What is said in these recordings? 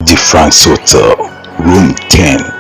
the Franks Hotel, room 10.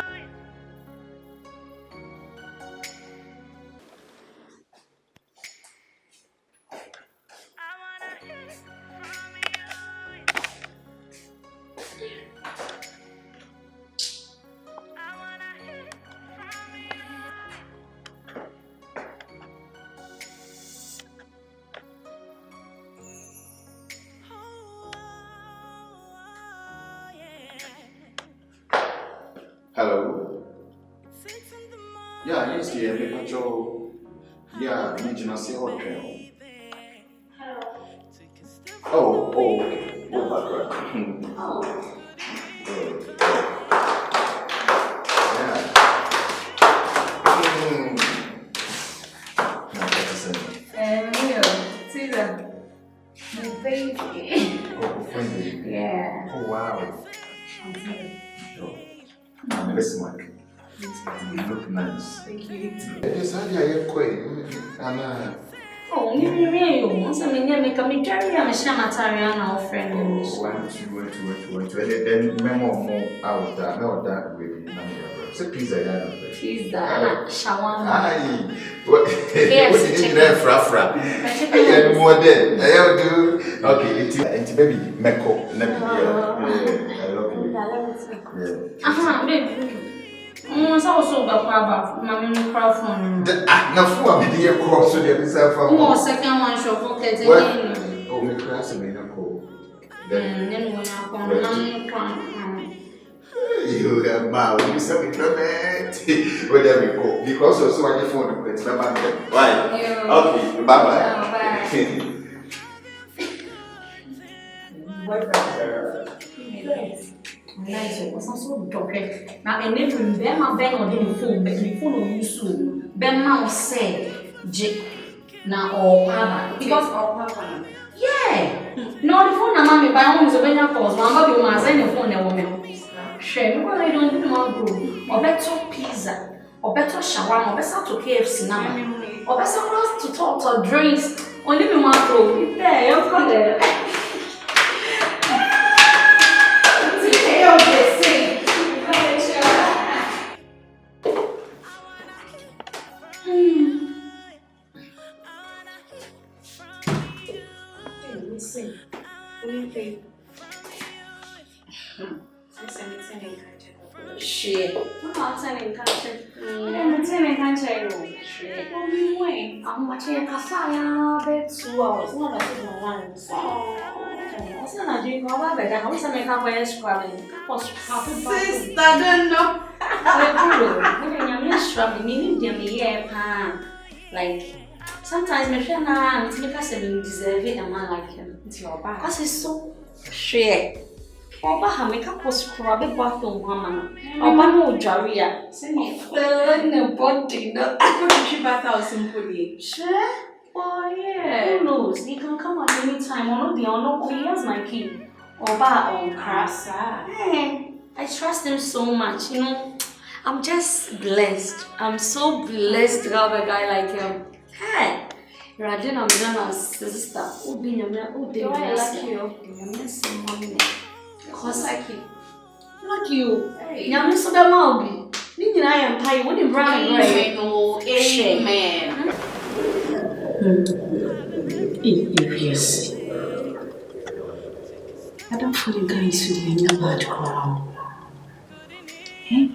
Hello. Yeah, yes, dear. Yeah, I need to see what trail. Oh, okay. Oh, good. Yeah. See that? My baby. Oh, friendly. Yeah. Oh, wow. Listen, Mike. You look nice. Thank you. Yes, I am quite. Oh, you really? I'm saying, make a material and a shamatarian our friend. Wait. Then, memo more out that. No, that baby. It's a pizza. Pizza. Shawarma. Aye. What did you know, Fra? I am more dead. I do. Okay, it's baby. Meko. I love you. Yeah. Baby. So about my microphone. Now, for me, dear cross, so there is a second one show for Katie. Oh, me cross me no cool. Then when I come, you have my you said me clement. Where there we go. Because also I just want to put my man. Why? Okay, bye. Nice, was so dope. Now, and then Bema Ben on the phone, but the phone on you soon. Bema said, now or Papa. Because of Papa. Yeah. No, the phone, Mammy, by almost a better cause. Mamma, you must send your phone a woman. Share, because I don't do more group. Or better pizza. Or better shawarma. Or better to KFC now. Or better to talk to drinks. Only me, my bro. Yeah, you're going there. Shit. I'm telling country. Shit. I'm watching a cassaya bed 2 hours. Not that it's not one. What's not doing all that? I was a make up by scrubbing. Sister, I don't know. Like, sometimes my friend and me deserve it, a man like him. Because he's so shit. Oba make up was scrubby bathroom woman. Oba no jaria. Send me filling body. No, I could bath out simply. Sure? Oh, yeah. Who knows? He can come at any time. Or not be on no. Here's my key. Oba on Krasa. Hey, I trust him so much. You know, I'm just blessed. I'm so blessed to have a guy like him. Hey. Radina, I'm sister. Who be your man? Who did you? Cause like you. Nyame so be ma obi. Ni nyina ya mpai wo ni brown right. No, amen. Yes. I don't feel guys with me no bad crowd. Eh?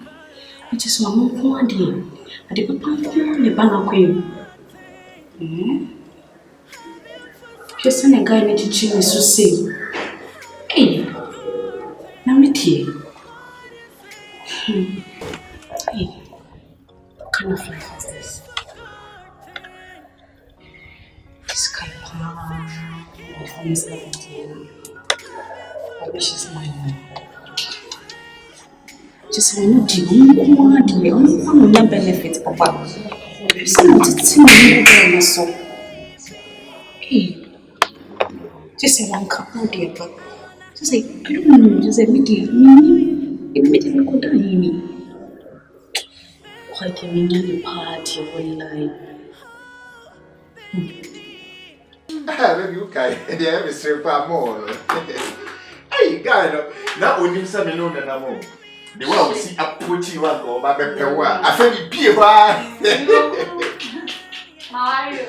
I just want more quantity. I dey papa ko ne bana kwem. Just a guy me chichi me so say. Hey. Namiti. Hey, what kind of life is this? This guy, my phone is 17. I wish it's mine. Just want to do more, only benefit of that. Just want to see me so. Hey, just one couple dear, but. Just say, I don't know, just say, immediately go down here. Quite a mini party, when like. Maybe you can, and they have a strip more. Hey, guy, Now when you say me no na mo. The way we see approach you and go back pewa. I feel it be ba. How are you?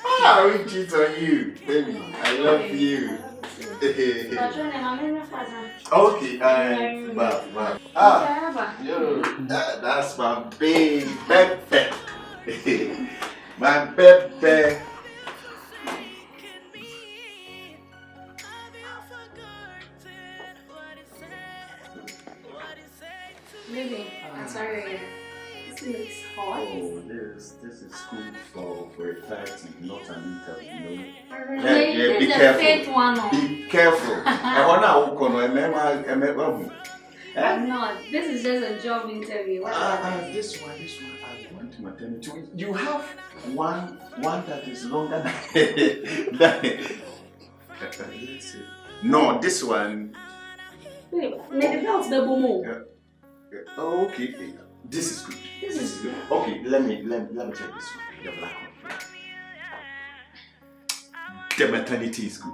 Ah, we cheat on you, baby. I love you. Okay, Bob. Yo, that's my big Pepe. My Pepe. Baby, I'm sorry. This looks hot. Oh, this is school for a party, not an interview. Yeah, be careful. Be careful. I I'm not. This is just a job interview. This one. I want to attend to. You have one that is longer than. Let's see. No, this one. Wait, maybe that's the boom. Oh, okay. This is good. This is good. Okay, let me check this one. The black one. The maternity is good.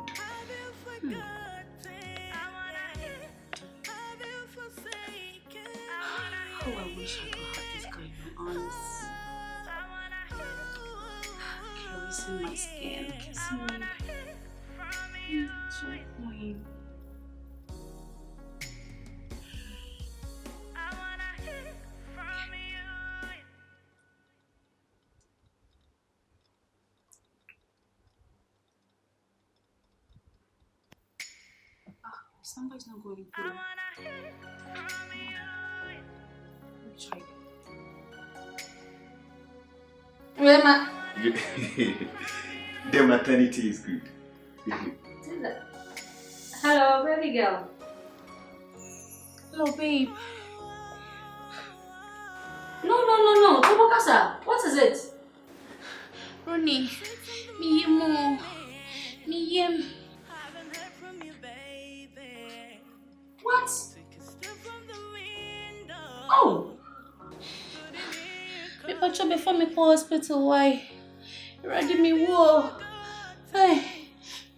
Oh, I wish I could have this guy in my arms. Caressing my skin, kissing me. So annoying. Somebody's not going through. Try. Mama. The maternity is good. Hello, baby girl. Hello, babe. No. Tobokasa. What is it? Ronny, me yem. What? Oh. Before me go hospital, why? You ready me whoa. Hey,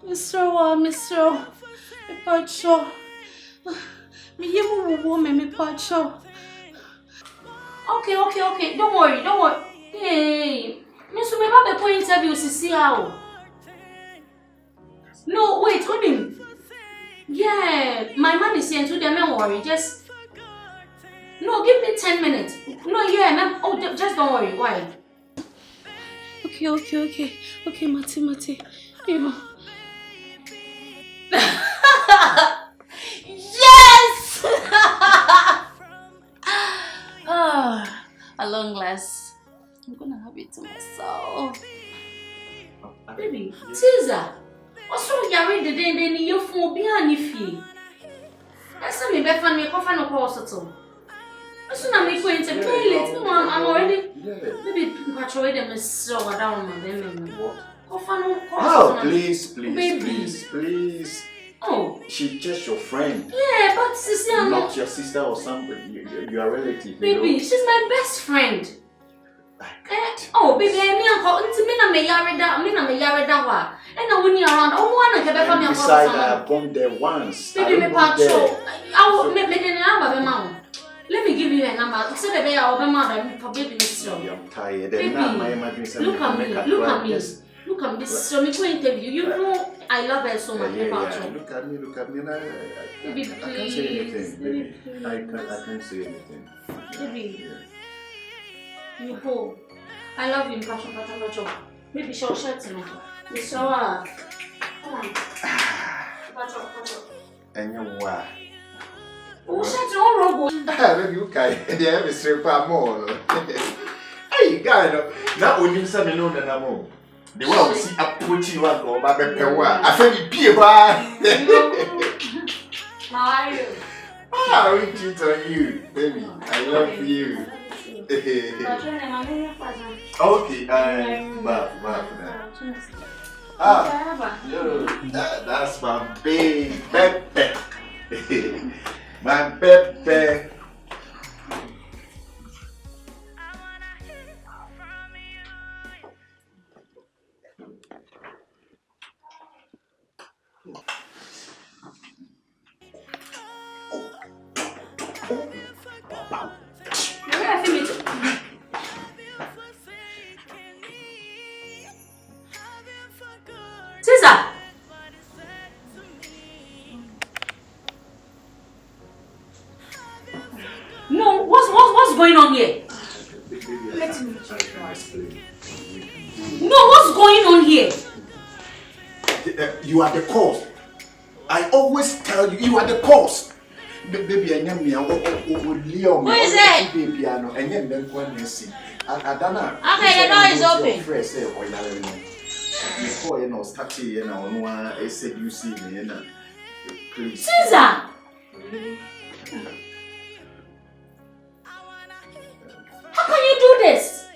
Serwaa, Mr. Pacho. Me yemu me Pacho. Okay. Don't worry. Hey, Miss Umeba be interview see how. No, wait, hold him. Yeah, my man is here, so don't worry. Just no, give me 10 minutes. No, yeah, ma'am. Oh, just don't worry. Why? Okay, Mati. You know. Yes! At long last, I'm gonna have it to myself. Baby, Caesar. What's wrong? You're ready, then you phone behind you. That's me. Be fan me. Coffee no hospital. As soon as I'm going to toilet, no, I'm already. Maybe patch away them so down my baby. Oh, please. Oh. She's just your friend. Yeah, but sister, I'm not your sister or somebody. You are relative. Baby, you know? she's my best friend. Oh, baby, me uncle, me na me yareda wa. And I wouldn't around. Oh, one of the besides, I have gone there once. Baby, me patcho. I will make the number, mama. Let me give you a number. Say the day I'll be mad for baby. I'm tired. Baby, look at me. Look at me. So me go interview. You know I love her so much. Yeah. Look at me. I can't say anything, baby. I can't say anything. Baby. You go. I love you, Pacho. Maybe she'll share to me. Serwaa. Come on. Pacho. And you what? Oh, shut your robo. Baby, you can't. They have a strip more. Hey, guy, now when you say me no na mo. The way we see approach you and go back pewa. I feel it be ba. How are you? Ah, we cheat on you, baby. I love you. Okay, Bob. Yo, that's my big Pepe. My Pepe. Caesar! No, what's going on here? Let me try to explain. No, what's going on here? You are the cause. I always tell you, you are the cause. Baby, I am here. Who is it? Baby, I know. I am the one who see. Adana. Okay, the door is open. Fresh air, or before you know, start here now. No one said you see me, please. Caesar! How can you do this?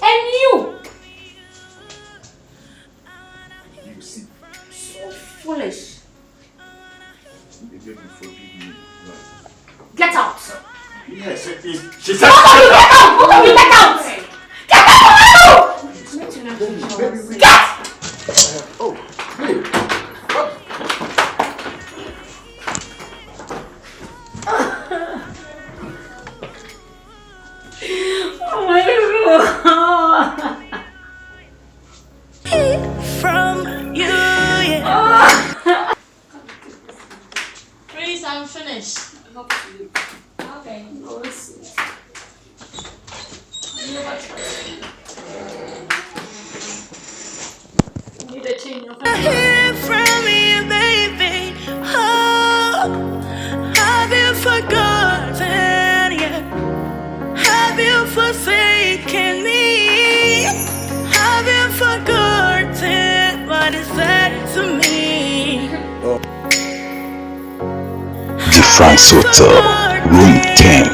And you? You see. So foolish. Baby, forgive me. Get out! Yes, it is. She said. Both of you get out! Both of you get out! Get out! Baby, Get! oh, hey. What? Oh my God! From you, yeah. Please, I'm finished. Okay, Hear from you, baby. Oh, have you forgotten yet? Have you forsaken me? Have you forgotten what is said to me? The Franks Hotel, Room 10.